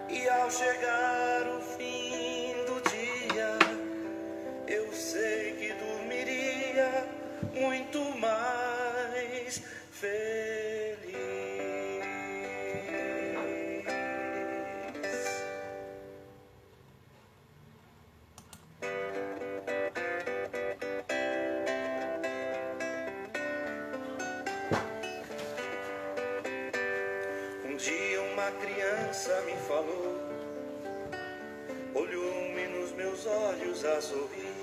E ao chegar o fim do dia, eu sei que dormiria muito mais feliz. Um dia uma criança me falou, olhou-me nos meus olhos a sorrir,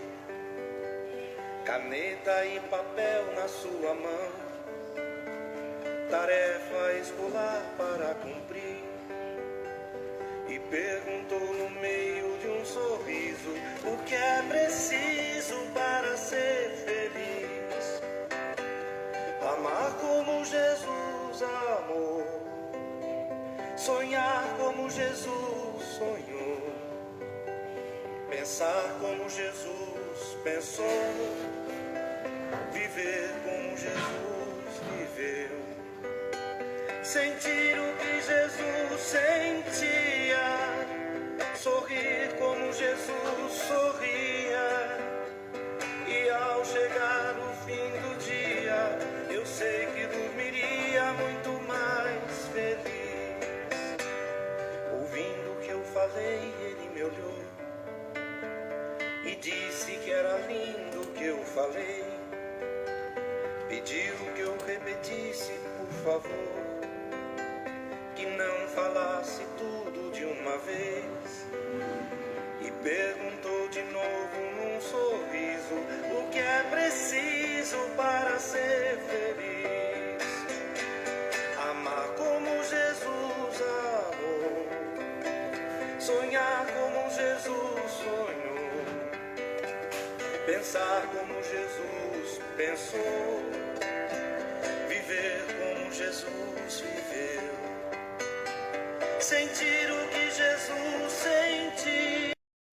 caneta e papel na sua mão, tarefa escolar para cumprir, e perguntou no meio de um sorriso o que é preciso para ser feliz. Amar como Jesus amou, sonhar como Jesus sonhou, pensar como Jesus pensou, viver como Jesus viveu, sentir o que Jesus sentia, sorrir como Jesus sorria. E ao chegar o fim do dia, eu sei que dormiria muito mais feliz. Ouvindo o que eu falei, ele me olhou e disse que era lindo o que eu falei. Pediu que eu repetisse, por favor, que não falasse tudo de uma vez. E perguntou de novo num sorriso o que é preciso para ser feliz. Amar como Jesus amou, sonhar como Jesus sonhou, pensar como Jesus pensou, viver como Jesus viveu, sentir o que Jesus sentiu,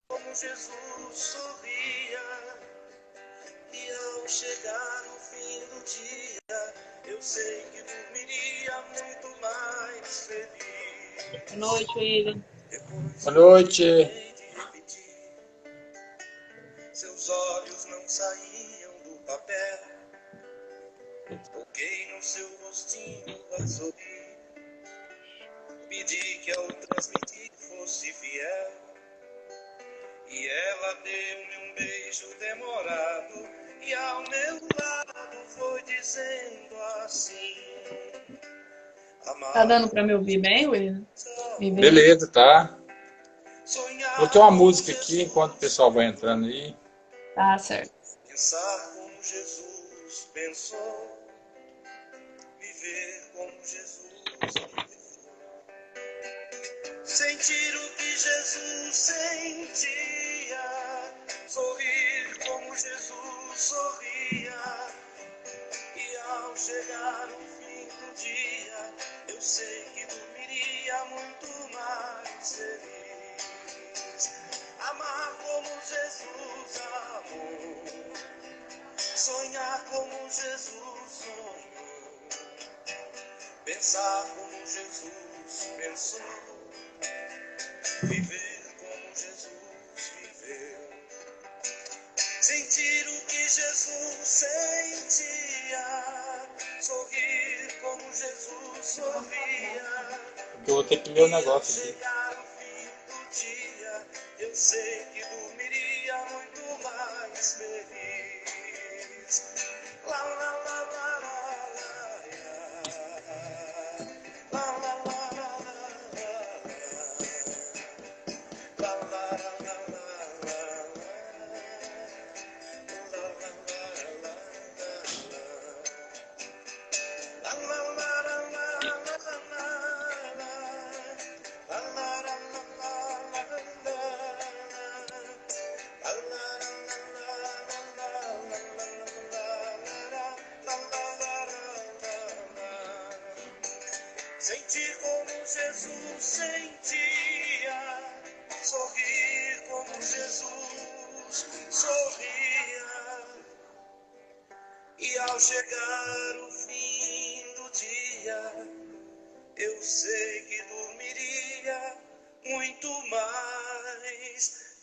como Jesus sorria. E ao chegar o fim do dia, eu sei que dormiria muito mais feliz. Boa noite, William. Boa noite. Seus olhos não saíam do papel, toquei no seu rostinho a sorrir, pedi que ao transmitir fosse fiel, e ela deu-me um beijo demorado, e ao meu lado foi dizendo assim: Tá dando pra me ouvir bem, William? Beleza, tá. Coloquei uma música aqui enquanto o pessoal vai entrando aí. Tá certo. Pensar como Jesus pensou, viver como Jesus viveu, sentir o que Jesus sentia, sorrir como Jesus sorria. E ao chegar o fim do dia, eu sei que dormiria muito mais feliz. Amar como Jesus amou, sonhar como Jesus sonhou, pensar como Jesus pensou, viver como Jesus viveu, sentir o que Jesus sentia, sorrir como Jesus sorria. Eu vou ter que ler o negócio aqui. Chegar ao fim do dia, eu sei que dormiria muito mais feliz. La la la la la la, la la la la la, la la la la la, sentir como Jesus sentia, sorrir como Jesus sorria. E ao chegar o fim do dia, eu sei que dormiria muito feliz.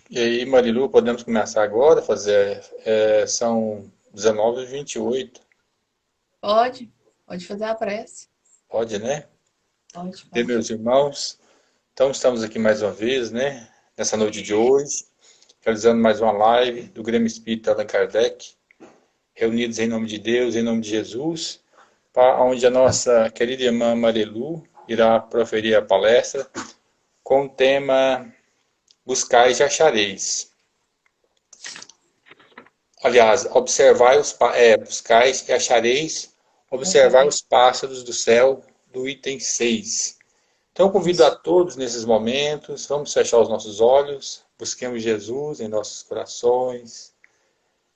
E aí, Marilu, podemos começar agora a fazer. São 19h28. Pode fazer a prece. Pode, né? Pode, E pode. meus irmãos, então estamos aqui mais uma vez, né? Nessa noite de hoje, realizando mais uma live do Grêmio Espírita Allan Kardec, reunidos em nome de Deus, em nome de Jesus, onde a nossa querida irmã Marilu irá proferir a palestra com o tema Buscais e achareis. Aliás, buscais e achareis, observar os pássaros do céu, do item 6. Então, convido a todos nesses momentos, vamos fechar os nossos olhos, busquemos Jesus em nossos corações,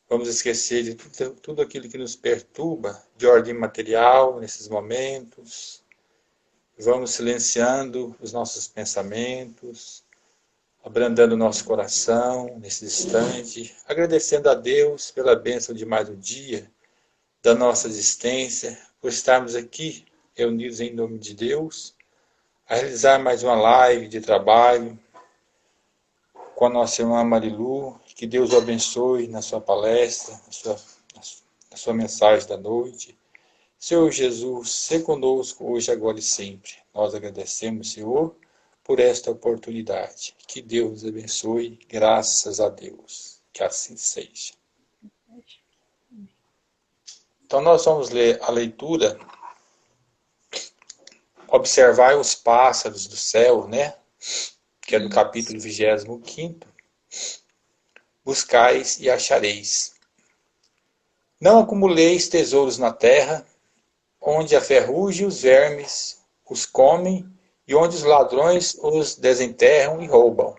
vamos esquecer de tudo aquilo que nos perturba de ordem material nesses momentos, vamos silenciando os nossos pensamentos, abrandando o nosso coração nesse instante, agradecendo a Deus pela bênção de mais um dia, da nossa existência, por estarmos aqui reunidos em nome de Deus, a realizar mais uma live de trabalho com a nossa irmã Marilu. Que Deus o abençoe na sua palestra, na sua mensagem da noite. Senhor Jesus, se conosco hoje, agora e sempre. Nós agradecemos, Senhor, por esta oportunidade. Que Deus nos abençoe, graças a Deus. Que assim seja. Então nós vamos ler a leitura, observar os pássaros do céu, né? Que é do capítulo 25. Buscais e achareis. Não acumuleis tesouros na terra, onde a ferrugem e os vermes os comem, e onde os ladrões os desenterram e roubam.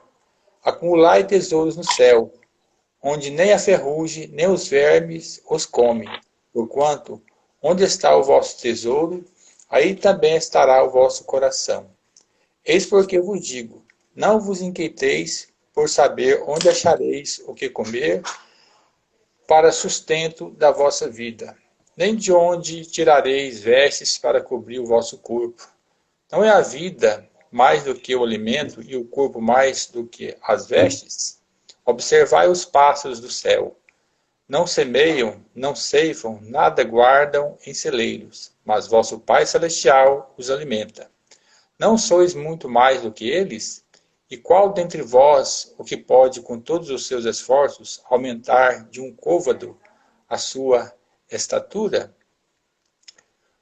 Acumulai tesouros no céu, onde nem a ferrugem nem os vermes os comem. Porquanto, onde está o vosso tesouro, aí também estará o vosso coração. Eis porque vos digo, não vos inquieteis por saber onde achareis o que comer para sustento da vossa vida, nem de onde tirareis vestes para cobrir o vosso corpo. Não é a vida mais do que o alimento e o corpo mais do que as vestes? Observai os pássaros do céu. Não semeiam, não ceifam, nada guardam em celeiros, mas vosso Pai Celestial os alimenta. Não sois muito mais do que eles? E qual dentre vós o que pode, com todos os seus esforços, aumentar de um côvado a sua estatura?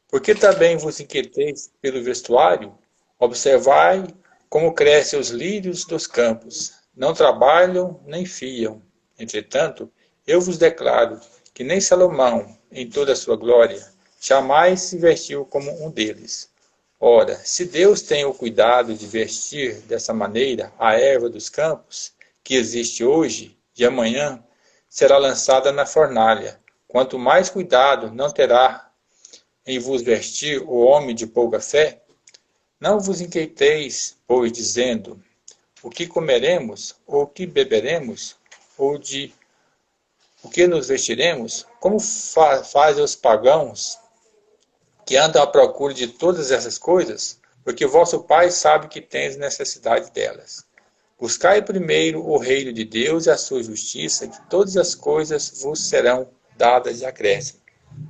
Porque também vos inquieteis pelo vestuário? Observai como crescem os lírios dos campos. Não trabalham nem fiam. Entretanto, eu vos declaro que nem Salomão, em toda a sua glória, jamais se vestiu como um deles. Ora, se Deus tem o cuidado de vestir dessa maneira a erva dos campos, que existe hoje e amanhã será lançada na fornalha, quanto mais cuidado não terá em vos vestir o homem de pouca fé? Não vos inquieteis, pois, dizendo, o que comeremos, ou o que beberemos, ou de o que nos vestiremos? Como fazem os pagãos, que andam à procura de todas essas coisas? Porque vosso Pai sabe que tens necessidade delas. Buscai primeiro o reino de Deus e a sua justiça, que todas as coisas vos serão dadas de acréscimo.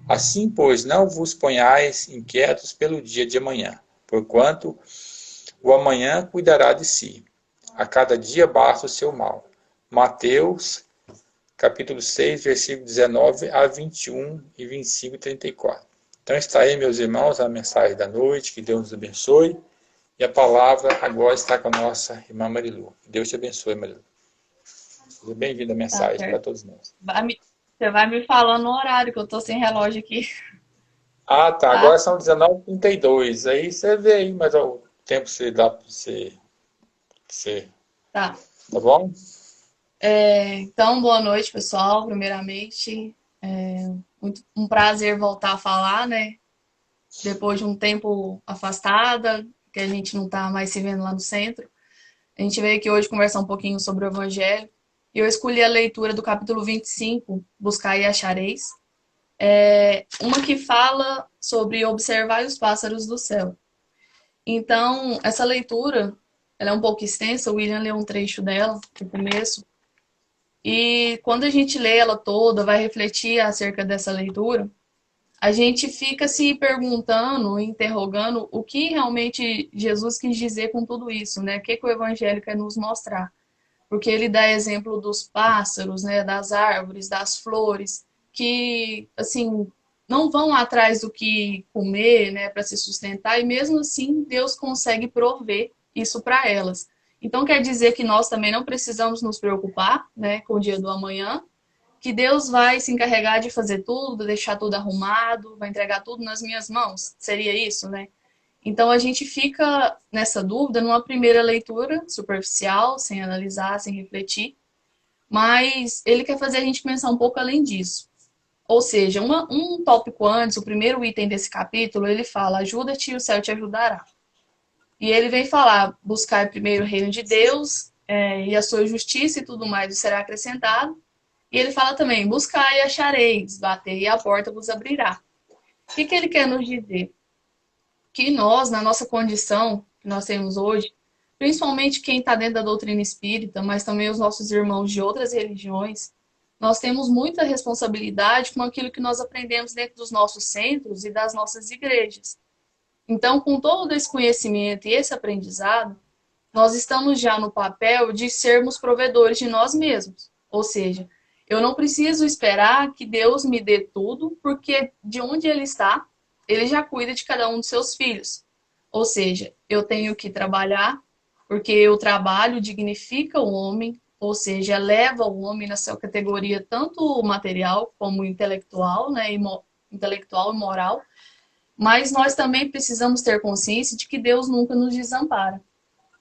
Assim, pois, não vos ponhais inquietos pelo dia de amanhã, porquanto o amanhã cuidará de si. A cada dia basta o seu mal. Mateus, capítulo 6, versículo 19 a 21 e 25 e 34. Então está aí, meus irmãos, a mensagem da noite, que Deus nos abençoe. E a palavra agora está com a nossa irmã Marilu. Deus te abençoe, Marilu. Seja bem-vinda a mensagem para todos nós. Você vai me falando no horário, que eu tô sem relógio aqui. Ah, tá. Agora são 19h32. Aí você vê aí, mas o tempo que você dá para você. Tá. Tá bom? Então, boa noite, pessoal. Primeiramente, um prazer voltar a falar, né? Depois de um tempo afastada, que a gente não tá mais se vendo lá no centro. A gente veio aqui hoje conversar um pouquinho sobre o Evangelho. E eu escolhi a leitura do capítulo 25, Buscai e Achareis. Uma que fala sobre observar os pássaros do céu. Então, essa leitura, ela é um pouco extensa, o William leu um trecho dela, no começo. E quando a gente lê ela toda, vai refletir acerca dessa leitura, a gente fica se perguntando, interrogando o que realmente Jesus quis dizer com tudo isso, né? O que o Evangelho quer nos mostrar. Porque ele dá exemplo dos pássaros, né? Das árvores, das flores, que, assim, não vão atrás do que comer, né? Para se sustentar, e mesmo assim Deus consegue prover isso para elas. Então quer dizer que nós também não precisamos nos preocupar, né? Com o dia do amanhã, que Deus vai se encarregar de fazer tudo, deixar tudo arrumado, vai entregar tudo nas minhas mãos. Seria isso, né? Então a gente fica nessa dúvida numa primeira leitura superficial, sem analisar, sem refletir, mas ele quer fazer a gente pensar um pouco além disso. Ou seja, um tópico antes, o primeiro item desse capítulo, ele fala: ajuda-te e o céu te ajudará. E ele vem falar: buscar primeiro o reino de Deus e a sua justiça e tudo mais será acrescentado. E ele fala também: buscai e achareis, batei e a porta vos abrirá. O que ele quer nos dizer? Que nós, na nossa condição que nós temos hoje, principalmente quem está dentro da doutrina espírita, mas também os nossos irmãos de outras religiões, nós temos muita responsabilidade com aquilo que nós aprendemos dentro dos nossos centros e das nossas igrejas. Então, com todo esse conhecimento e esse aprendizado, nós estamos já no papel de sermos provedores de nós mesmos. Ou seja, eu não preciso esperar que Deus me dê tudo, porque de onde Ele está, Ele já cuida de cada um dos seus filhos. Ou seja, eu tenho que trabalhar, porque o trabalho dignifica o homem, ou seja, eleva o homem na sua categoria tanto material como intelectual, né, intelectual e moral. Mas nós também precisamos ter consciência de que Deus nunca nos desampara.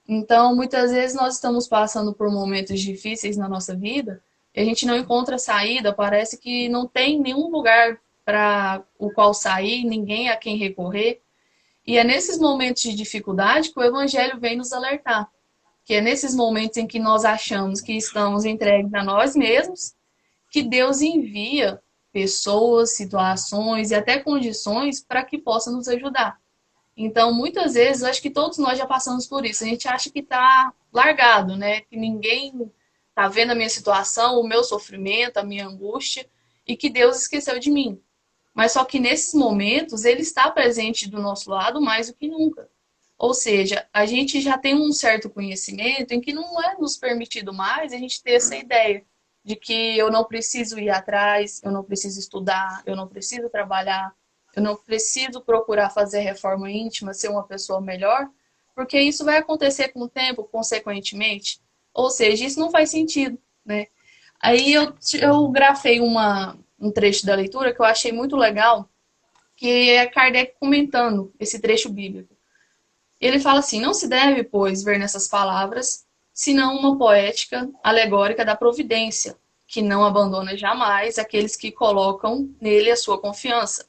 Então, muitas vezes nós estamos passando por momentos difíceis na nossa vida e a gente não encontra saída, parece que não tem nenhum lugar para o qual sair, ninguém a quem recorrer. E é nesses momentos de dificuldade que o Evangelho vem nos alertar. Que é nesses momentos em que nós achamos que estamos entregues a nós mesmos, que Deus envia pessoas, situações e até condições para que possa nos ajudar. Então, muitas vezes, acho que todos nós já passamos por isso. A gente acha que está largado, né? Que ninguém está vendo a minha situação, o meu sofrimento, a minha angústia, e que Deus esqueceu de mim. Mas só que nesses momentos, Ele está presente do nosso lado mais do que nunca. Ou seja, a gente já tem um certo conhecimento em que não é nos permitido mais a gente ter essa ideia de que eu não preciso ir atrás, eu não preciso estudar, eu não preciso trabalhar, eu não preciso procurar fazer reforma íntima, ser uma pessoa melhor, porque isso vai acontecer com o tempo, consequentemente. Ou seja, isso não faz sentido, né? Aí eu grafei um trecho da leitura que eu achei muito legal, que é Kardec comentando esse trecho bíblico. Ele fala assim: não se deve, pois, ver nessas palavras senão uma poética alegórica da providência, que não abandona jamais aqueles que colocam nele a sua confiança,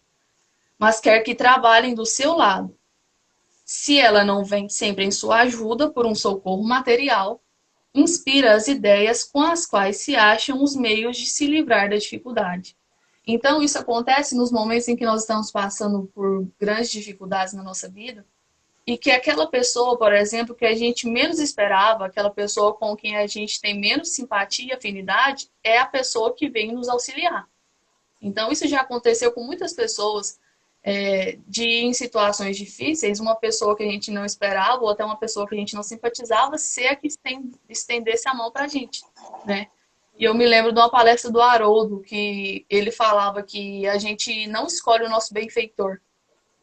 mas quer que trabalhem do seu lado. Se ela não vem sempre em sua ajuda por um socorro material, inspira as ideias com as quais se acham os meios de se livrar da dificuldade. Então, isso acontece nos momentos em que nós estamos passando por grandes dificuldades na nossa vida, e que aquela pessoa, por exemplo, que a gente menos esperava, aquela pessoa com quem a gente tem menos simpatia e afinidade, é a pessoa que vem nos auxiliar. Então, isso já aconteceu com muitas pessoas, em situações difíceis, uma pessoa que a gente não esperava, ou até uma pessoa que a gente não simpatizava, ser a que estendesse a mão para a gente, né? E eu me lembro de uma palestra do Haroldo, que ele falava que a gente não escolhe o nosso benfeitor.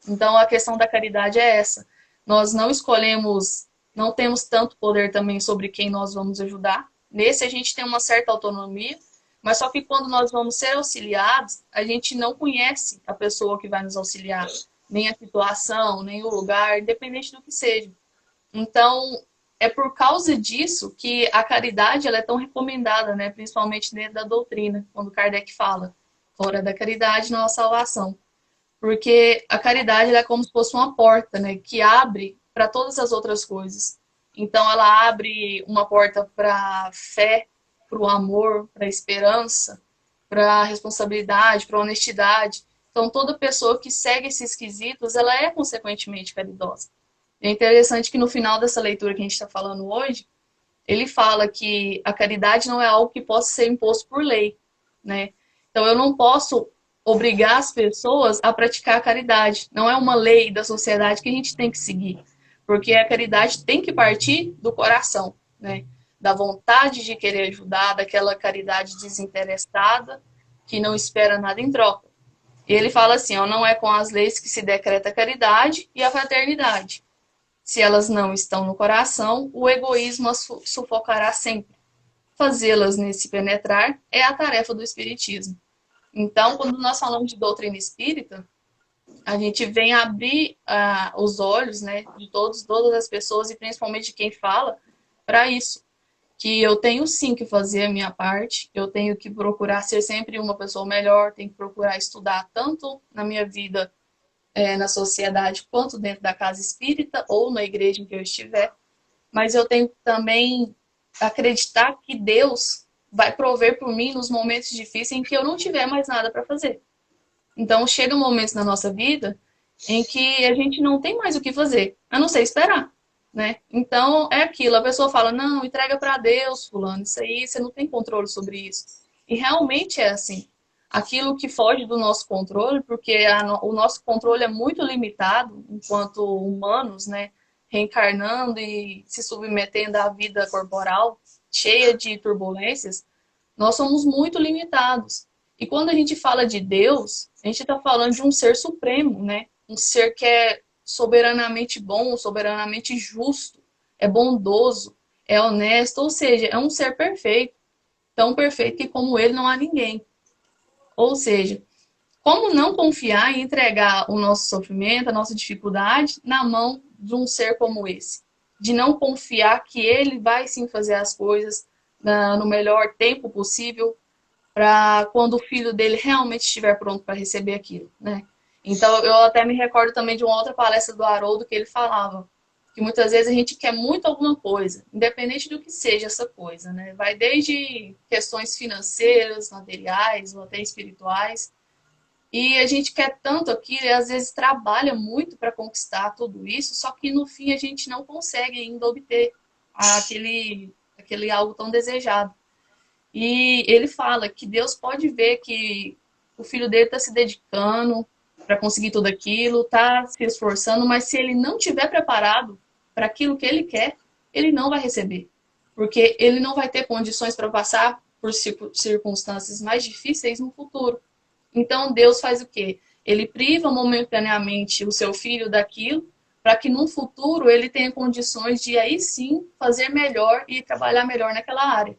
Então, a questão da caridade é essa. Nós não escolhemos, não temos tanto poder também sobre quem nós vamos ajudar. Nesse a gente tem uma certa autonomia, mas só que quando nós vamos ser auxiliados, a gente não conhece a pessoa que vai nos auxiliar, nem a situação, nem o lugar, independente do que seja. Então, é por causa disso que a caridade ela é tão recomendada, né? Principalmente dentro da doutrina, quando Kardec fala: fora da caridade não há salvação. Porque a caridade ela é como se fosse uma porta, né, que abre para todas as outras coisas. Então, ela abre uma porta para fé, para o amor, para a esperança, para a responsabilidade, para a honestidade. Então, toda pessoa que segue esses quesitos, ela é consequentemente caridosa. É interessante que no final dessa leitura que a gente está falando hoje, ele fala que a caridade não é algo que possa ser imposto por lei, né? Então, eu não posso obrigar as pessoas a praticar a caridade. Não é uma lei da sociedade que a gente tem que seguir, porque a caridade tem que partir do coração, né? Da vontade de querer ajudar, daquela caridade desinteressada que não espera nada em troca. E ele fala assim, ó, não é com as leis que se decreta a caridade e a fraternidade. Se elas não estão no coração, o egoísmo as sufocará sempre. Fazê-las nesse penetrar é a tarefa do espiritismo. Então, quando nós falamos de doutrina espírita, a gente vem abrir os olhos, né, de todas as pessoas e principalmente de quem fala para isso. Que eu tenho sim que fazer a minha parte, eu tenho que procurar ser sempre uma pessoa melhor, tenho que procurar estudar tanto na minha vida, na sociedade, quanto dentro da casa espírita ou na igreja em que eu estiver. Mas eu tenho que também acreditar que Deus vai prover por mim nos momentos difíceis em que eu não tiver mais nada para fazer. Então, chega momentos na nossa vida em que a gente não tem mais o que fazer, a não ser esperar, né? Então, é aquilo, a pessoa fala, não, entrega para Deus, fulano, isso aí, você não tem controle sobre isso. E realmente é assim. Aquilo que foge do nosso controle, porque o nosso controle é muito limitado enquanto humanos, né? Reencarnando e se submetendo à vida corporal, cheia de turbulências, nós somos muito limitados. E quando a gente fala de Deus, a gente está falando de um ser supremo, né? Um ser que é soberanamente bom, soberanamente justo, é bondoso, é honesto, ou seja, é um ser perfeito. Tão perfeito que como ele não há ninguém. Ou seja, como não confiar e entregar o nosso sofrimento, a nossa dificuldade na mão de um ser como esse? De não confiar que ele vai sim fazer as coisas no melhor tempo possível, para quando o filho dele realmente estiver pronto para receber aquilo, né? Então, eu até me recordo também de uma outra palestra do Haroldo que ele falava que muitas vezes a gente quer muito alguma coisa, independente do que seja essa coisa, né? Vai desde questões financeiras, materiais ou até espirituais, e a gente quer tanto aquilo e às vezes trabalha muito para conquistar tudo isso, só que no fim a gente não consegue ainda obter aquele algo tão desejado. E ele fala que Deus pode ver que o filho dele está se dedicando para conseguir tudo aquilo, está se esforçando, mas se ele não estiver preparado para aquilo que ele quer, ele não vai receber. Porque ele não vai ter condições para passar por circunstâncias mais difíceis no futuro. Então Deus faz o quê? Ele priva momentaneamente o seu filho daquilo, para que no futuro ele tenha condições de aí sim fazer melhor e trabalhar melhor naquela área.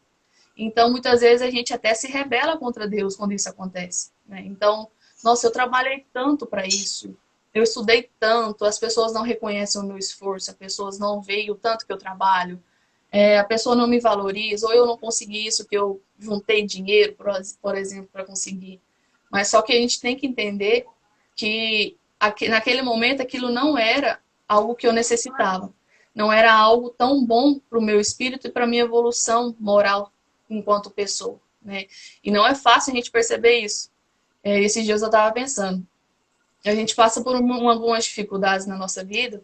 Então, muitas vezes a gente até se rebela contra Deus quando isso acontece, né? Então, nossa, eu trabalhei tanto para isso, eu estudei tanto, as pessoas não reconhecem o meu esforço, as pessoas não veem o tanto que eu trabalho, a pessoa não me valoriza, ou eu não consegui isso que eu juntei dinheiro, por exemplo, para conseguir. Mas só que a gente tem que entender que naquele momento aquilo não era algo que eu necessitava. Não era algo tão bom para o meu espírito e para a minha evolução moral enquanto pessoa, né? E não é fácil a gente perceber isso. Esses dias eu estava pensando, a gente passa por algumas dificuldades na nossa vida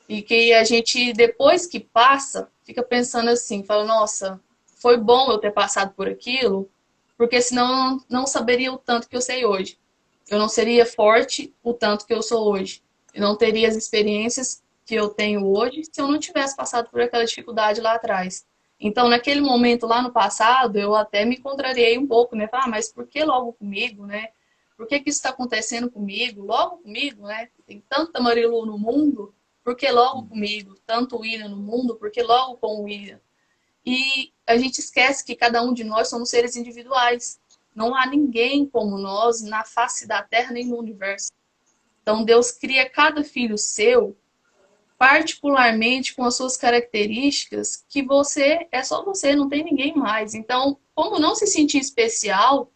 e que a gente, depois que passa, fica pensando assim, fala, nossa, foi bom eu ter passado por aquilo, porque senão eu não saberia o tanto que eu sei hoje. Eu não seria forte o tanto que eu sou hoje. Eu não teria as experiências que eu tenho hoje se eu não tivesse passado por aquela dificuldade lá atrás. Então, naquele momento lá no passado, eu até me contrariei um pouco, né? Ah, mas por que logo comigo, né? Por que isso está acontecendo comigo? Logo comigo, né? Tem tanta Marilu no mundo, por que logo comigo? Tanto William no mundo, por que logo com o William? E a gente esquece que cada um de nós somos seres individuais. Não há ninguém como nós na face da Terra nem no universo. Então, Deus cria cada filho seu particularmente com as suas características, que você é só você, não tem ninguém mais. Então, como não se sentir especial,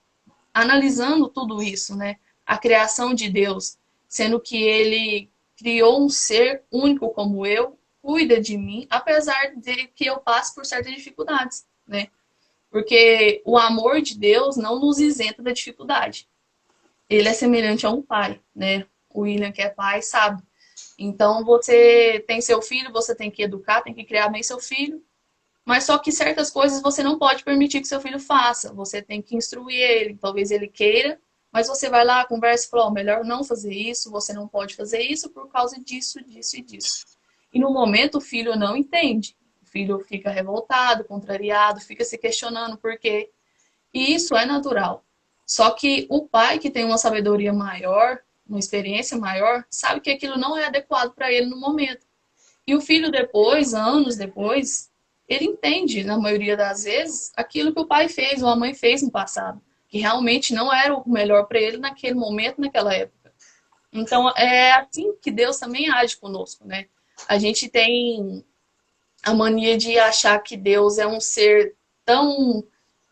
analisando tudo isso, né? A criação de Deus, sendo que ele criou um ser único como eu, cuida de mim, apesar de que eu passe por certas dificuldades, né? Porque o amor de Deus não nos isenta da dificuldade. Ele é semelhante a um pai, né? O William, que é pai, sabe. Então, você tem seu filho, você tem que educar, tem que criar bem seu filho, mas só que certas coisas você não pode permitir que seu filho faça. Você tem que instruir ele, talvez ele queira, mas você vai lá, conversa e fala, melhor não fazer isso, você não pode fazer isso por causa disso, disso e disso. E no momento o filho não entende. O filho fica revoltado, contrariado, fica se questionando por quê. E isso é natural. Só que o pai que tem uma sabedoria maior, uma experiência maior, sabe que aquilo não é adequado para ele no momento. E o filho depois, anos depois, ele entende, na maioria das vezes, aquilo que o pai fez ou a mãe fez no passado, que realmente não era o melhor para ele naquele momento, naquela época. Então, é assim que Deus também age conosco, né? A gente tem a mania de achar que Deus é um ser tão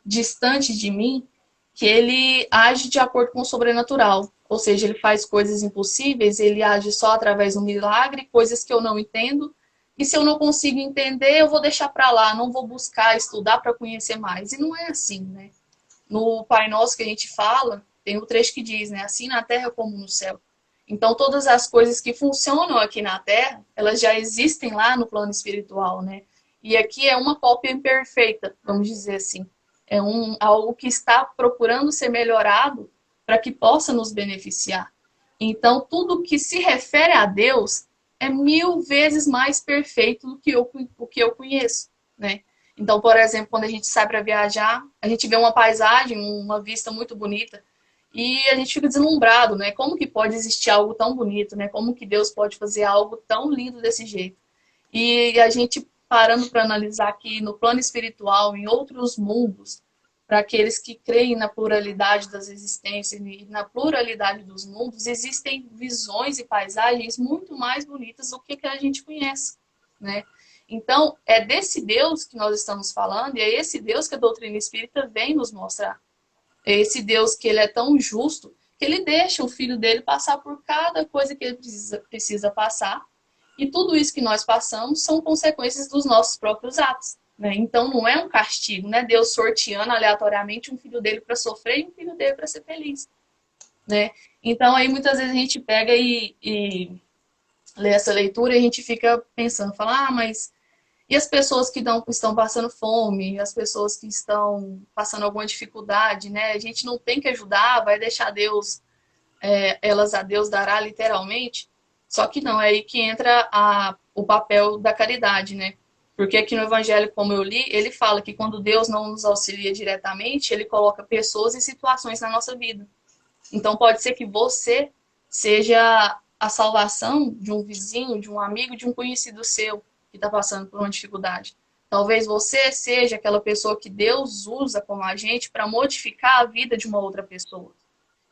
distante de mim que ele age de acordo com o sobrenatural. Ou seja, ele faz coisas impossíveis, ele age só através do milagre, coisas que eu não entendo. E se eu não consigo entender, eu vou deixar para lá, não vou buscar estudar para conhecer mais. E não é assim, né? No Pai Nosso que a gente fala, tem o trecho que diz, né? Assim na terra como no céu. Então, todas as coisas que funcionam aqui na terra, elas já existem lá no plano espiritual, né? E aqui é uma cópia imperfeita, vamos dizer assim. É algo que está procurando ser melhorado para que possa nos beneficiar. Então, tudo que se refere a Deus é 1000 vezes mais perfeito do que o que eu conheço, né? Então, por exemplo, quando a gente sai para viajar, a gente vê uma paisagem, uma vista muito bonita, e a gente fica deslumbrado, né? Como que pode existir algo tão bonito, né? Como que Deus pode fazer algo tão lindo desse jeito? E a gente parando para analisar que no plano espiritual, em outros mundos, para aqueles que creem na pluralidade das existências e na pluralidade dos mundos, existem visões e paisagens muito mais bonitas do que a gente conhece, né? Então, é desse Deus que nós estamos falando e é esse Deus que a doutrina espírita vem nos mostrar. É esse Deus que ele é tão justo que ele deixa o filho dele passar por cada coisa que ele precisa passar. E tudo isso que nós passamos são consequências dos nossos próprios atos, né? Então não é um castigo, né? Deus sorteando aleatoriamente um filho dele para sofrer e um filho dele para ser feliz, né? Então aí muitas vezes a gente pega e lê essa leitura e a gente fica pensando, fala, mas e as pessoas que estão passando fome, as pessoas que estão passando alguma dificuldade, né? A gente não tem que ajudar, vai deixar Deus, elas a Deus dará literalmente. Só que não, é aí que entra o papel da caridade, né? Porque aqui no Evangelho, como eu li, ele fala que quando Deus não nos auxilia diretamente, ele coloca pessoas e situações na nossa vida. Então pode ser que você seja a salvação de um vizinho, de um amigo, de um conhecido seu que está passando por uma dificuldade. Talvez você seja aquela pessoa que Deus usa como agente para modificar a vida de uma outra pessoa.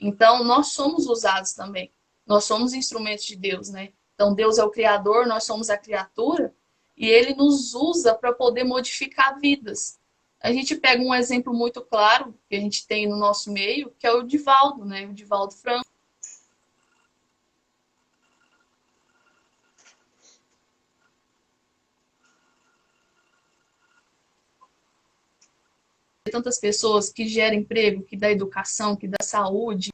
Então nós somos usados também. Nós somos instrumentos de Deus, né? Então Deus é o Criador, nós somos a criatura, e Ele nos usa para poder modificar vidas. A gente pega um exemplo muito claro que a gente tem no nosso meio, que é o Divaldo, né? O Divaldo Franco. Tantas pessoas que geram emprego, que dá educação, que dá saúde,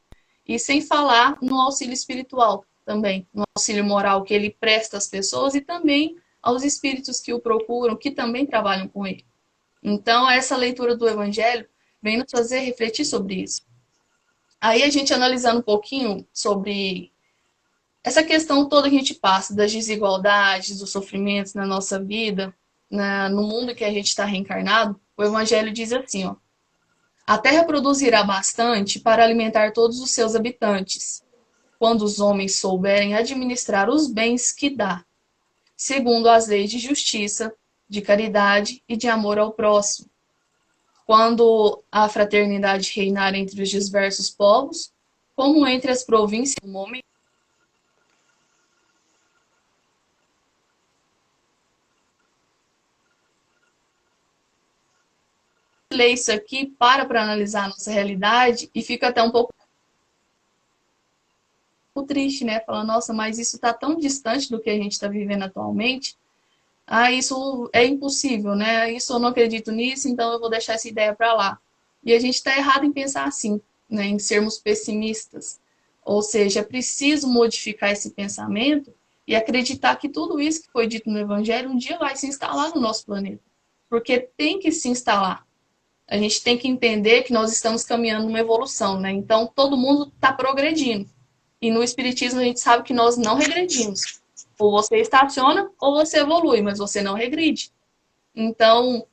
e sem falar no auxílio espiritual também, no auxílio moral que ele presta às pessoas e também aos espíritos que o procuram, que também trabalham com ele. Então, essa leitura do Evangelho vem nos fazer refletir sobre isso. Aí a gente analisando um pouquinho sobre essa questão toda que a gente passa, das desigualdades, dos sofrimentos na nossa vida, no mundo que a gente está reencarnado, o Evangelho diz assim, ó, a terra produzirá bastante para alimentar todos os seus habitantes, quando os homens souberem administrar os bens que dá, segundo as leis de justiça, de caridade e de amor ao próximo. Quando a fraternidade reinar entre os diversos povos, como entre as províncias do homem, lê isso aqui, para analisar a nossa realidade e fica até um pouco triste, né? Falando, nossa, mas isso está tão distante do que a gente está vivendo atualmente. Ah, isso é impossível, né? Isso eu não acredito nisso, então eu vou deixar essa ideia para lá. E a gente está errado em pensar assim, né? Em sermos pessimistas. Ou seja, é preciso modificar esse pensamento e acreditar que tudo isso que foi dito no Evangelho um dia vai se instalar no nosso planeta. Porque tem que se instalar. A gente tem que entender que nós estamos caminhando numa evolução, né? Então todo mundo está progredindo. E no Espiritismo a gente sabe que nós não regredimos. Ou você estaciona ou você evolui, mas você não regride. Então,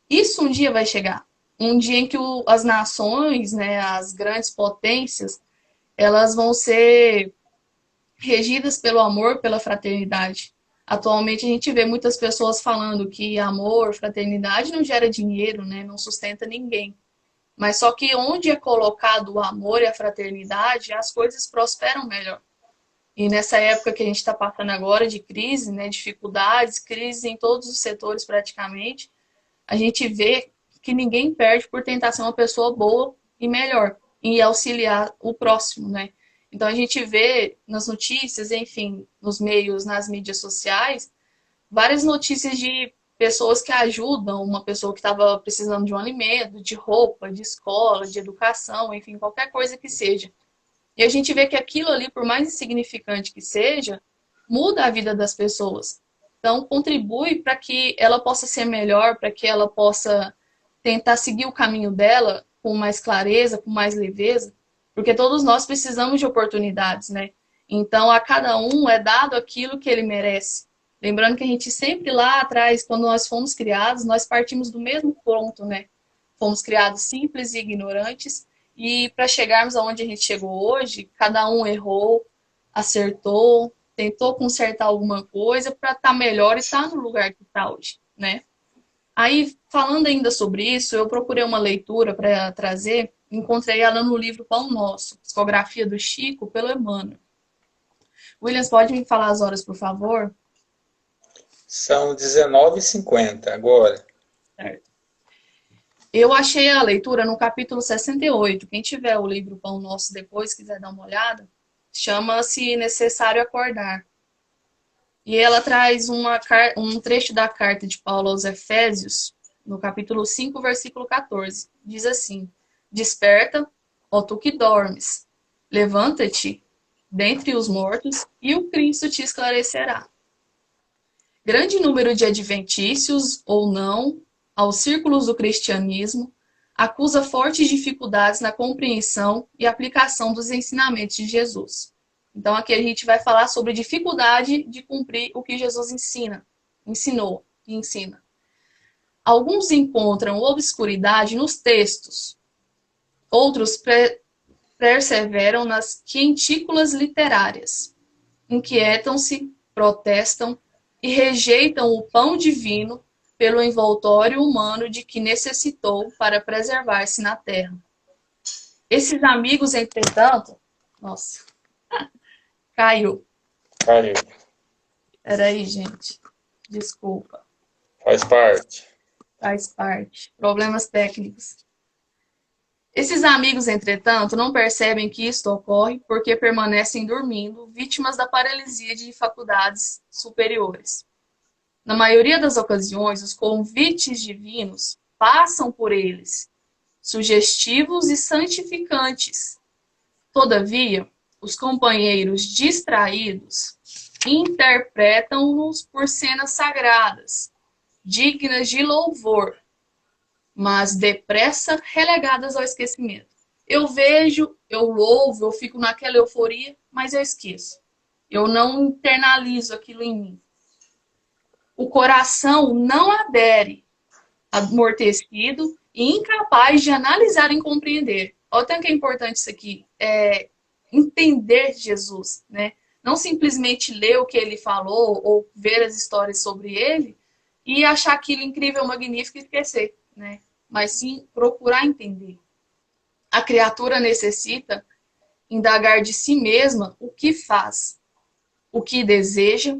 isso um dia vai chegar. Um dia em que as nações, né, as grandes potências, elas vão ser regidas pelo amor, pela fraternidade. Atualmente a gente vê muitas pessoas falando que amor, fraternidade não gera dinheiro, né, não sustenta ninguém. Mas só que onde é colocado o amor e a fraternidade, as coisas prosperam melhor. E nessa época que a gente está passando agora de crise, né, dificuldades, crise em todos os setores praticamente, a gente vê que ninguém perde por tentar ser uma pessoa boa e melhor e auxiliar o próximo, né? Então a gente vê nas notícias, enfim, nos meios, nas mídias sociais, várias notícias de pessoas que ajudam uma pessoa que estava precisando de um alimento, de roupa, de escola, de educação, enfim, qualquer coisa que seja. E a gente vê que aquilo ali, por mais insignificante que seja, muda a vida das pessoas. Então, contribui para que ela possa ser melhor, para que ela possa tentar seguir o caminho dela com mais clareza, com mais leveza, porque todos nós precisamos de oportunidades, né? Então, a cada um é dado aquilo que ele merece. Lembrando que a gente sempre lá atrás, quando nós fomos criados, nós partimos do mesmo ponto, né? Fomos criados simples e ignorantes, e para chegarmos aonde a gente chegou hoje, cada um errou, acertou, tentou consertar alguma coisa para estar melhor e estar no lugar que está hoje, né? Aí, falando ainda sobre isso, eu procurei uma leitura para trazer, encontrei ela no livro Pão Nosso, Psicografia do Chico, pelo Emmanuel. Williams, pode me falar as horas, por favor? São 19h50 agora. Certo. Eu achei a leitura no capítulo 68. Quem tiver o livro Pão Nosso depois, quiser dar uma olhada, chama-se Necessário Acordar. E ela traz um trecho da carta de Paulo aos Efésios, no capítulo 5, versículo 14. Diz assim: Desperta, ó tu que dormes, levanta-te dentre os mortos, e o Cristo te esclarecerá. Grande número de adventícios, ou não, aos círculos do cristianismo, acusa fortes dificuldades na compreensão e aplicação dos ensinamentos de Jesus. Então aqui a gente vai falar sobre dificuldade de cumprir o que Jesus ensinou e ensina. Alguns encontram obscuridade nos textos, outros perseveram nas quentículas literárias, inquietam-se, protestam e rejeitam o pão divino pelo envoltório humano de que necessitou para preservar-se na terra. Esses amigos, entretanto, nossa, caiu. Caiu. Peraí, gente. Desculpa. Faz parte. Faz parte. Problemas técnicos. Esses amigos, entretanto, não percebem que isto ocorre porque permanecem dormindo, vítimas da paralisia de faculdades superiores. Na maioria das ocasiões, os convites divinos passam por eles, sugestivos e santificantes. Todavia, os companheiros distraídos interpretam-nos por cenas sagradas, dignas de louvor, mas depressa relegadas ao esquecimento. Eu vejo, eu louvo, eu fico naquela euforia, mas eu esqueço. Eu não internalizo aquilo em mim. O coração não adere, amortecido e incapaz de analisar e compreender. Olha o tanto que é importante isso aqui. Entender Jesus, né? Não simplesmente ler o que ele falou ou ver as histórias sobre ele e achar aquilo incrível, magnífico e esquecer, né? Mas sim procurar entender. A criatura necessita indagar de si mesma o que faz, o que deseja,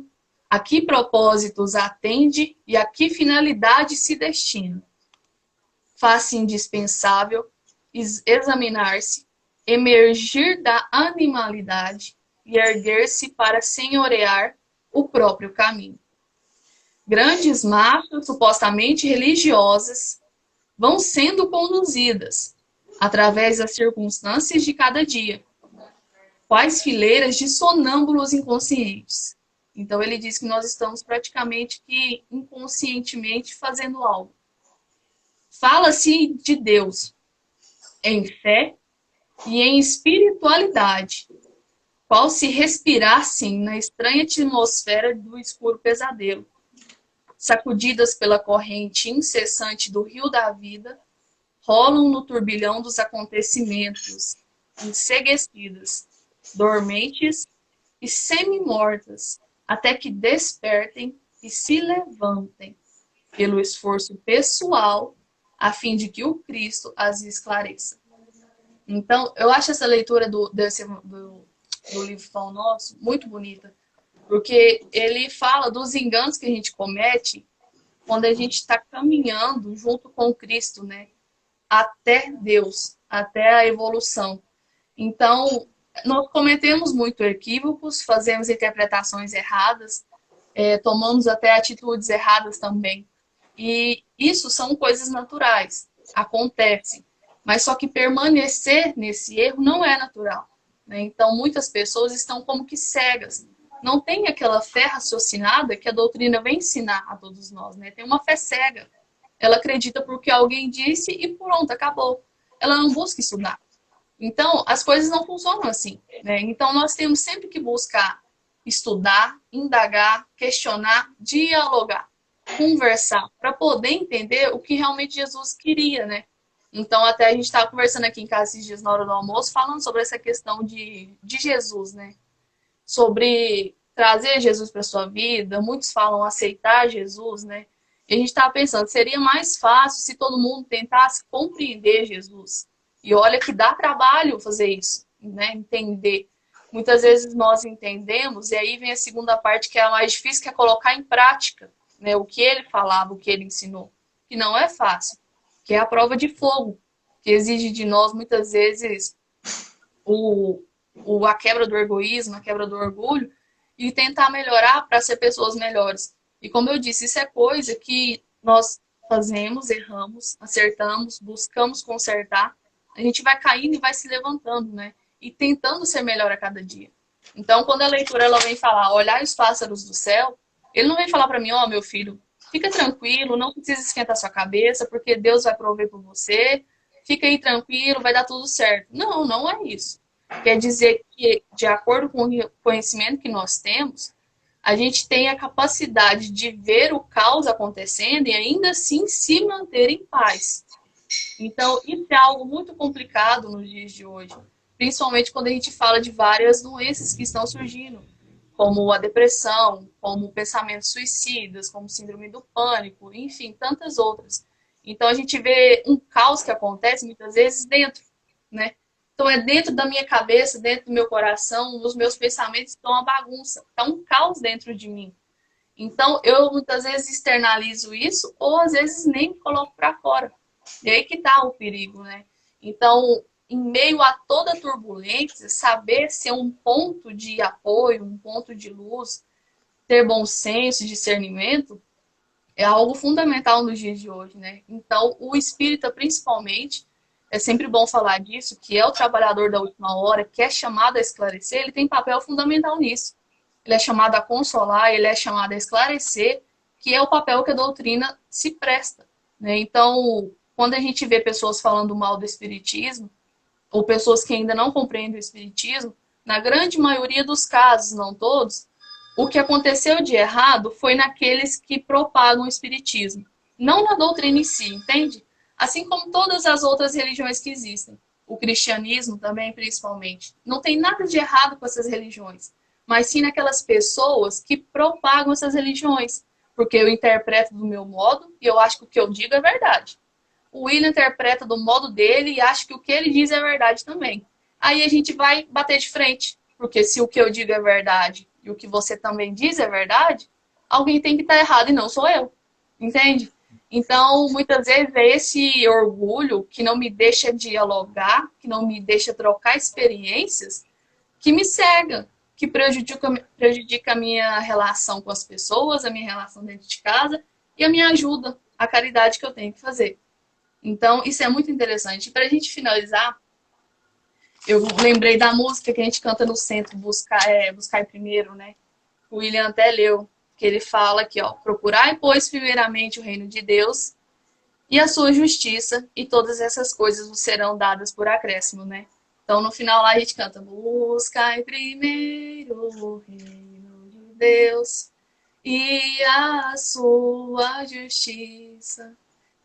a que propósitos atende e a que finalidade se destina. Faz-se indispensável examinar-se, emergir da animalidade e erguer-se para senhorear o próprio caminho. Grandes massas supostamente religiosas vão sendo conduzidas através das circunstâncias de cada dia, quais fileiras de sonâmbulos inconscientes. Então ele diz que nós estamos praticamente que inconscientemente fazendo algo. Fala-se de Deus em fé e em espiritualidade, qual se respirassem na estranha atmosfera do escuro pesadelo, sacudidas pela corrente incessante do rio da vida, rolam no turbilhão dos acontecimentos, enseguecidas, dormentes e semi-mortas, até que despertem e se levantem, pelo esforço pessoal, a fim de que o Cristo as esclareça. Então, eu acho essa leitura do livro Pão Nosso muito bonita, porque ele fala dos enganos que a gente comete quando a gente está caminhando junto com Cristo, né? Até Deus, até a evolução. Então, nós cometemos muito equívocos, fazemos interpretações erradas, tomamos até atitudes erradas também. E isso são coisas naturais, acontecem. Mas só que permanecer nesse erro não é natural, né? Então, muitas pessoas estão como que cegas. Não tem aquela fé raciocinada que a doutrina vem ensinar a todos nós, né? Tem uma fé cega. Ela acredita porque alguém disse e pronto, acabou. Ela não busca estudar. Então, as coisas não funcionam assim, né? Então, nós temos sempre que buscar estudar, indagar, questionar, dialogar, conversar, para poder entender o que realmente Jesus queria, né? Então, até a gente estava conversando aqui em casa esses dias na hora do almoço, falando sobre essa questão de Jesus, né? Sobre trazer Jesus para sua vida. Muitos falam aceitar Jesus, né? E a gente estava pensando, seria mais fácil se todo mundo tentasse compreender Jesus. E olha que dá trabalho fazer isso, né? Entender. Muitas vezes nós entendemos, e aí vem a segunda parte, que é a mais difícil, que é colocar em prática, né? O que ele falava, o que ele ensinou. Que não é fácil, que é a prova de fogo, que exige de nós, muitas vezes, a quebra do egoísmo, a quebra do orgulho, e tentar melhorar para ser pessoas melhores. E como eu disse, isso é coisa que nós fazemos, erramos, acertamos, buscamos consertar, a gente vai caindo e vai se levantando, né? E tentando ser melhor a cada dia. Então, quando a leitura ela vem falar, olhar os pássaros do céu, ele não vem falar para mim, ó, meu filho, fica tranquilo, não precisa esquentar sua cabeça, porque Deus vai prover por você, fica aí tranquilo, vai dar tudo certo. Não, não é isso. Quer dizer que, de acordo com o conhecimento que nós temos, a gente tem a capacidade de ver o caos acontecendo e ainda assim se manter em paz. Então, isso é algo muito complicado nos dias de hoje, principalmente quando a gente fala de várias doenças que estão surgindo, como a depressão, como pensamentos suicidas, como síndrome do pânico, enfim, tantas outras. Então, a gente vê um caos que acontece muitas vezes dentro, né? Então, é dentro da minha cabeça, dentro do meu coração, nos meus pensamentos, estão uma bagunça, está um caos dentro de mim. Então, eu muitas vezes externalizo isso, ou às vezes nem coloco para fora. E aí que está o perigo, né? Então, em meio a toda turbulência, saber ser um ponto de apoio, um ponto de luz, ter bom senso, discernimento, é algo fundamental nos dias de hoje, né? Então, o espírita, principalmente, é sempre bom falar disso, que é o trabalhador da última hora, que é chamado a esclarecer, ele tem papel fundamental nisso. Ele é chamado a consolar, ele é chamado a esclarecer, que é o papel que a doutrina se presta, né? Então, quando a gente vê pessoas falando mal do espiritismo, ou pessoas que ainda não compreendem o espiritismo, na grande maioria dos casos, não todos, o que aconteceu de errado foi naqueles que propagam o espiritismo, não na doutrina em si, entende? Assim como todas as outras religiões que existem. O cristianismo também, principalmente. Não tem nada de errado com essas religiões, mas sim naquelas pessoas que propagam essas religiões, porque eu interpreto do meu modo e eu acho que o que eu digo é verdade. O William interpreta do modo dele e acha que o que ele diz é verdade também. Aí a gente vai bater de frente, porque se o que eu digo é verdade e o que você também diz é verdade, alguém tem que estar errado e não sou eu, entende? Então, muitas vezes é esse orgulho que não me deixa dialogar, que não me deixa trocar experiências, que me cega, que prejudica a minha relação com as pessoas, a minha relação dentro de casa e a minha ajuda, a caridade que eu tenho que fazer. Então, isso é muito interessante. E para a gente finalizar, eu lembrei da música que a gente canta no centro, Buscar Primeiro, né? O William até leu, que ele fala aqui, ó, procurai, pois, primeiramente o reino de Deus e a sua justiça, e todas essas coisas vos serão dadas por acréscimo, né? Então, no final lá a gente canta, buscai primeiro o reino de Deus e a sua justiça,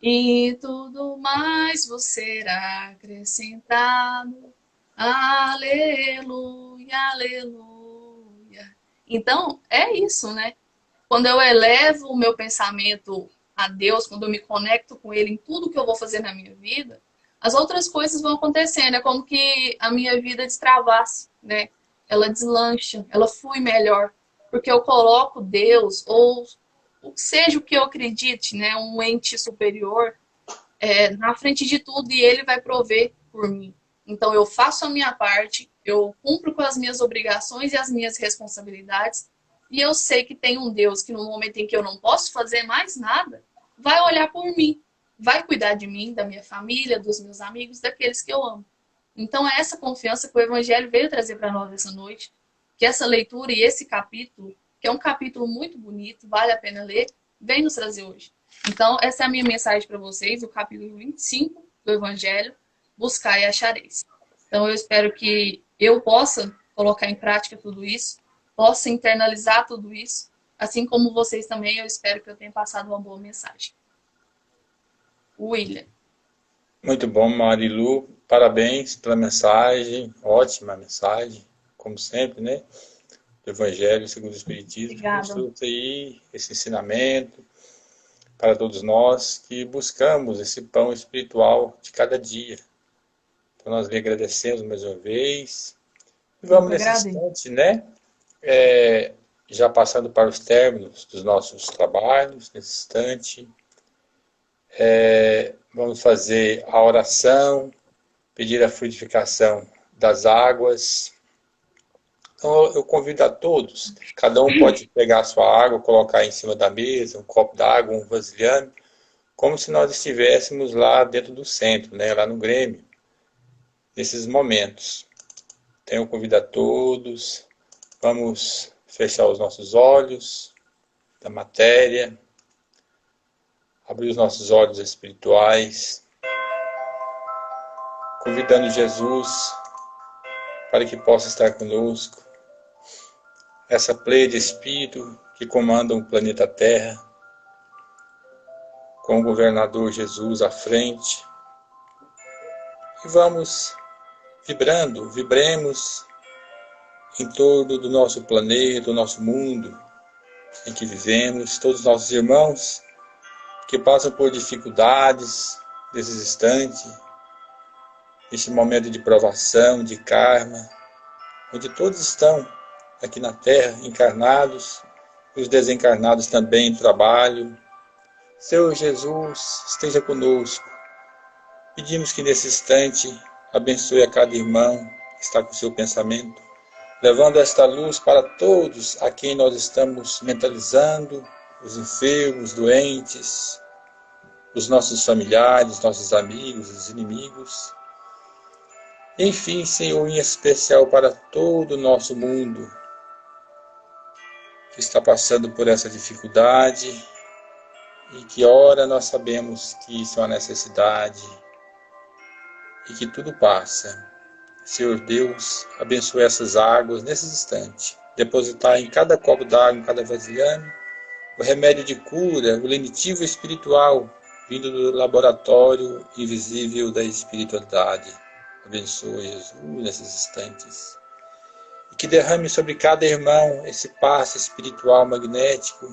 e tudo mais vos será acrescentado. Aleluia, aleluia. Então, é isso, né? Quando eu elevo o meu pensamento a Deus, quando eu me conecto com Ele em tudo que eu vou fazer na minha vida, as outras coisas vão acontecendo. É como que a minha vida destravasse, né? Ela deslancha, ela flui melhor. Porque eu coloco Deus, ou seja o que eu acredite, né? Um ente superior, na frente de tudo e Ele vai prover por mim. Então eu faço a minha parte, eu cumpro com as minhas obrigações e as minhas responsabilidades, e eu sei que tem um Deus que no momento em que eu não posso fazer mais nada, vai olhar por mim, vai cuidar de mim, da minha família, dos meus amigos, daqueles que eu amo. Então é essa confiança que o Evangelho veio trazer para nós essa noite, que essa leitura e esse capítulo, que é um capítulo muito bonito, vale a pena ler, vem nos trazer hoje. Então essa é a minha mensagem para vocês, o capítulo 25 do Evangelho, buscar e achareis. Então eu espero que eu possa colocar em prática tudo isso, possa internalizar tudo isso, assim como vocês também, eu espero que eu tenha passado uma boa mensagem. William. Muito bom, Marilu. Parabéns pela mensagem, ótima mensagem, como sempre, né? Do Evangelho segundo o Espiritismo. Obrigada. Trouxe aí esse ensinamento para todos nós que buscamos esse pão espiritual de cada dia. Então nós lhe agradecemos mais uma vez. E vamos nesse instante, né? Já passando para os términos dos nossos trabalhos, nesse instante. Vamos fazer a oração, pedir a frutificação das águas. Então eu convido a todos, cada um pode pegar a sua água, colocar em cima da mesa, um copo d'água, um vasilhame, como se nós estivéssemos lá dentro do centro, né, lá no Grêmio, nesses momentos. Então eu convido a todos, vamos fechar os nossos olhos da matéria, abrir os nossos olhos espirituais, convidando Jesus para que possa estar conosco, essa pleia de espírito que comandam o planeta Terra, com o governador Jesus à frente. E vamos vibremos em torno do nosso planeta, do nosso mundo em que vivemos, todos os nossos irmãos que passam por dificuldades nesses instantes, neste momento de provação, de karma, onde todos estão aqui na Terra, encarnados, os desencarnados também em trabalho. Senhor Jesus, esteja conosco. Pedimos que nesse instante abençoe a cada irmão que está com seu pensamento, levando esta luz para todos a quem nós estamos mentalizando, os enfermos, doentes, os nossos familiares, nossos amigos, os inimigos. Enfim, Senhor, em especial para todo o nosso mundo que está passando por essa dificuldade e que ora nós sabemos que isso é uma necessidade e que tudo passa. Senhor Deus, abençoe essas águas nesse instante. Depositar em cada copo d'água, em cada vasilhame, o remédio de cura, o lenitivo espiritual, vindo do laboratório invisível da espiritualidade. Abençoe Jesus nesses instantes. E que derrame sobre cada irmão esse passe espiritual magnético,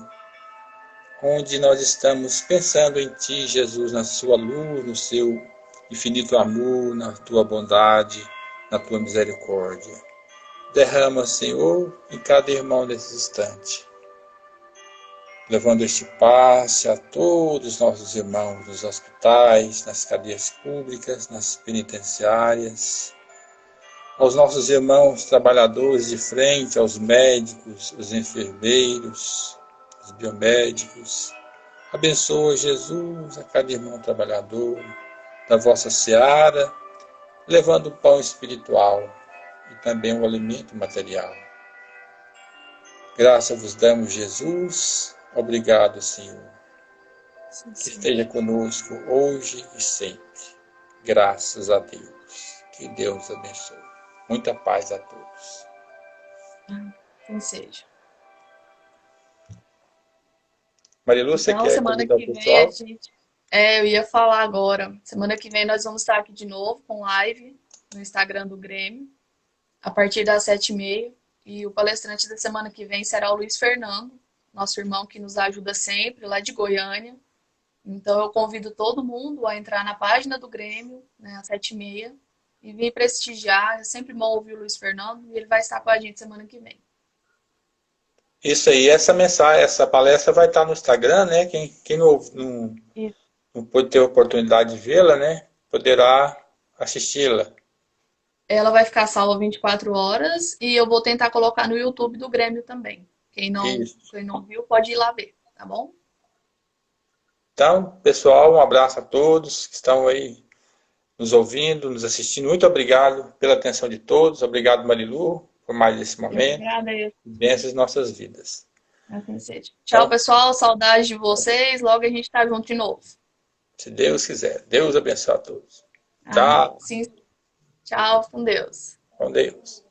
onde nós estamos pensando em Ti, Jesus, na Sua luz, no Seu infinito amor, na Tua bondade, na Tua misericórdia. Derrama, Senhor, em cada irmão nesse instante, levando este passe a todos os nossos irmãos nos hospitais, nas cadeias públicas, nas penitenciárias, aos nossos irmãos trabalhadores de frente, aos médicos, os enfermeiros, os biomédicos. Abençoa, Jesus, a cada irmão trabalhador da vossa seara, levando o pão espiritual e também o alimento material. Graças vos damos, Jesus. Obrigado, Senhor. Que esteja conosco hoje e sempre. Graças a Deus. Que Deus abençoe. Muita paz a todos. Assim seja. Marilu, você Então, quer semana convidar o que vem a pessoal? gente. Eu ia falar agora. Semana que vem nós vamos estar aqui de novo com live no Instagram do Grêmio, a partir das 7h30. E o palestrante da semana que vem será o Luiz Fernando, nosso irmão que nos ajuda sempre, lá de Goiânia. Então eu convido todo mundo a entrar na página do Grêmio, né, às 7h30, e vir prestigiar. É sempre bom ouvir o Luiz Fernando e ele vai estar com a gente semana que vem. Isso aí, essa mensagem, essa palestra vai estar no Instagram, né? Quem não pôde ter a oportunidade de vê-la, né? Poderá assisti-la. Ela vai ficar salva 24 horas e eu vou tentar colocar no YouTube do Grêmio também. Quem Isso. não viu, pode ir lá ver, tá bom? Então, pessoal, um abraço a todos que estão aí nos ouvindo, nos assistindo. Muito obrigado pela atenção de todos. Obrigado, Marilu, por mais esse momento. Agradeço. Benças em nossas vidas. Assim seja. Tchau, pessoal. Saudade de vocês. Logo a gente tá junto de novo. Se Deus quiser. Deus abençoe a todos. Amém. Tchau. Sim. Tchau, com Deus. Com Deus.